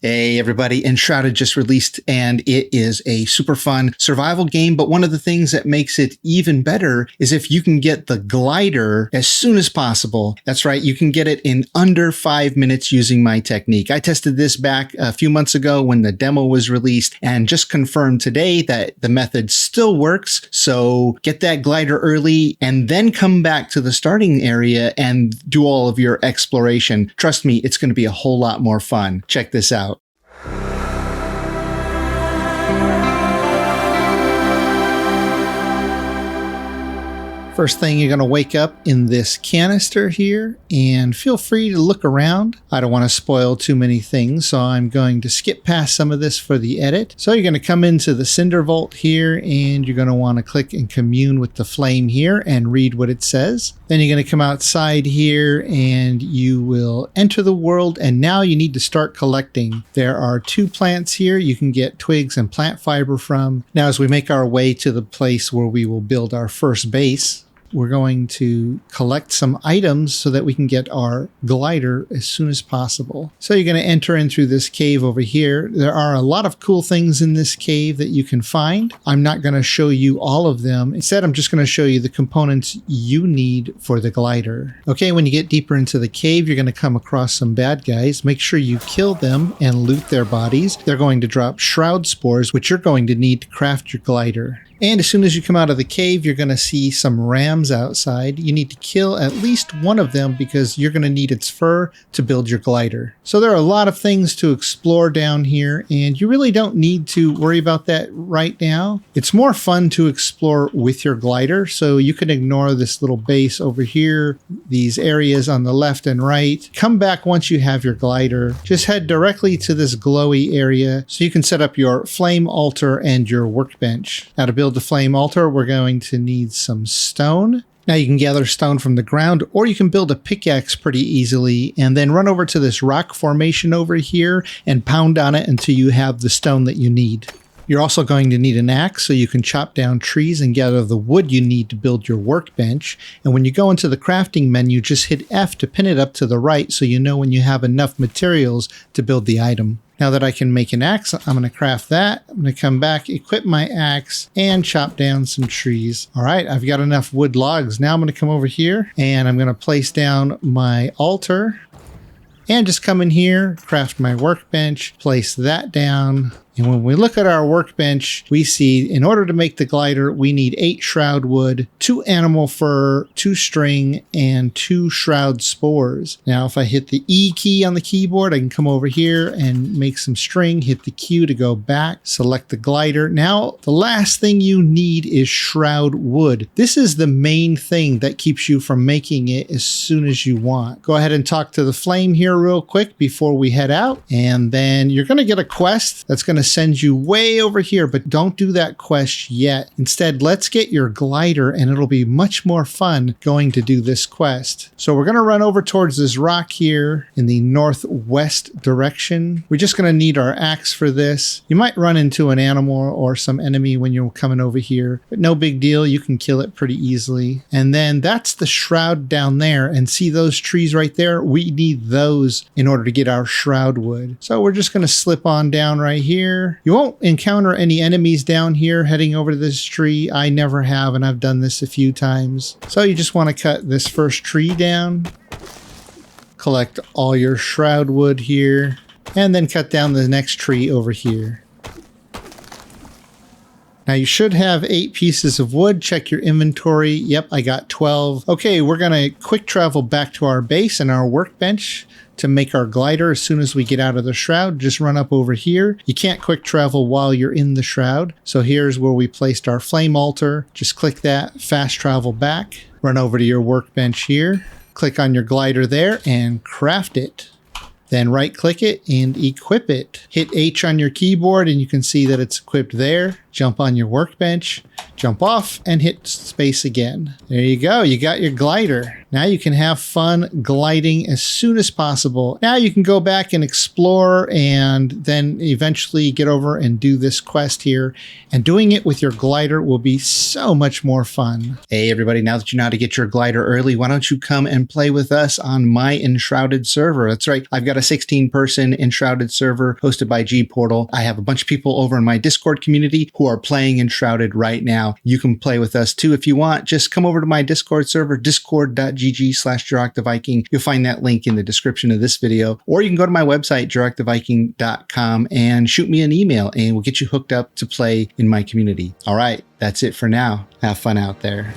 Hey everybody, Enshrouded just released and it is a super fun survival game, but one of the things that makes it even better is if you can get the glider as soon as possible. That's right, you can get it in under 5 minutes using my technique. I tested this back a few months ago when the demo was released and just confirmed today that the method still works. So get that glider early and then come back to the starting area and do all of your exploration. Trust me, it's going to be a whole lot more fun. Check this out. First thing, you're going to wake up in this canister here and feel free to look around. I don't want to spoil too many things, so I'm going to skip past some of this for the edit. So you're going to come into the cinder vault here and you're going to want to click and commune with the flame here and read what it says. Then you're going to come outside here and you will enter the world, and now you need to start collecting. There are 2 plants here you can get twigs and plant fiber from. Now as we make our way to the place where we will build our first base, we're going to collect some items so that we can get our glider as soon as possible. So you're going to enter in through this cave over here. There are a lot of cool things in this cave that you can find. I'm not going to show you all of them. Instead, I'm just going to show you the components you need for the glider. Okay, when you get deeper into the cave, you're going to come across some bad guys. Make sure you kill them and loot their bodies. They're going to drop shroud spores, which you're going to need to craft your glider. And as soon as you come out of the cave, you're going to see some rams outside. You need to kill at least one of them because you're going to need its fur to build your glider. So there are a lot of things to explore down here, and you really don't need to worry about that right now. It's more fun to explore with your glider, so you can ignore this little base over here, these areas on the left and right. Come back once you have your glider. Just head directly to this glowy area so you can set up your flame altar and your workbench. Now to build the flame altar, we're going to need some stone. Now you can gather stone from the ground, or you can build a pickaxe pretty easily and then run over to this rock formation over here and pound on it until you have the stone that you need. You're also going to need an axe so you can chop down trees and gather the wood you need to build your workbench. And when you go into the crafting menu, just hit F to pin it up to the right so you know when you have enough materials to build the item. Now that I can make an axe, I'm going to craft that. I'm going to come back, equip my axe, and chop down some trees. All right, I've got enough wood logs. Now I'm going to come over here and I'm going to place down my altar and just come in here, craft my workbench, place that down. And when we look at our workbench, we see in order to make the glider, we need 8 shroud wood, 2 animal fur, 2 string, and 2 shroud spores. Now, if I hit the E key on the keyboard, I can come over here and make some string, hit the Q to go back, select the glider. Now, the last thing you need is shroud wood. This is the main thing that keeps you from making it as soon as you want. Go ahead and talk to the flame here real quick before we head out. And then you're going to get a quest that's going to send you way over here, but don't do that quest yet. Instead, let's get your glider and it'll be much more fun going to do this quest. So we're going to run over towards this rock here in the northwest direction. We're just going to need our axe for this. You might run into an animal or some enemy when you're coming over here, but no big deal. You can kill it pretty easily. And then that's the shroud down there, and see those trees right there? We need those in order to get our shroud wood. So we're just going to slip on down right here. You won't encounter any enemies down here heading over to this tree. I never have, and I've done this a few times. So you just want to cut this first tree down, collect all your shroud wood here, and then cut down the next tree over here. Now you should have 8 pieces of wood. Check your inventory. Yep, I got 12. Okay, we're going to quick travel back to our base and our workbench to make our glider. As soon as we get out of the shroud, just run up over here. You can't quick travel while you're in the shroud. So here's where we placed our flame altar. Just click that, fast travel back, run over to your workbench here, click on your glider there and craft it. Then right click it and equip it. Hit H on your keyboard and you can see that it's equipped there. Jump on your workbench, jump off, and hit space again. There you go. You got your glider. Now you can have fun gliding as soon as possible. Now you can go back and explore and then eventually get over and do this quest here. And doing it with your glider will be so much more fun. Hey everybody, now that you know how to get your glider early, why don't you come and play with us on my Enshrouded server? That's right. I've got a 16-person Enshrouded server hosted by G-Portal. I have a bunch of people over in my Discord community who are playing Enshrouded right now. You can play with us too if you want. Just come over to my Discord server, discord.gg/JerarchTheViking. You'll find that link in the description of this video, or you can go to my website, JerarchTheViking.com, and shoot me an email and we'll get you hooked up to play in my community. All right, that's it for now. Have fun out there.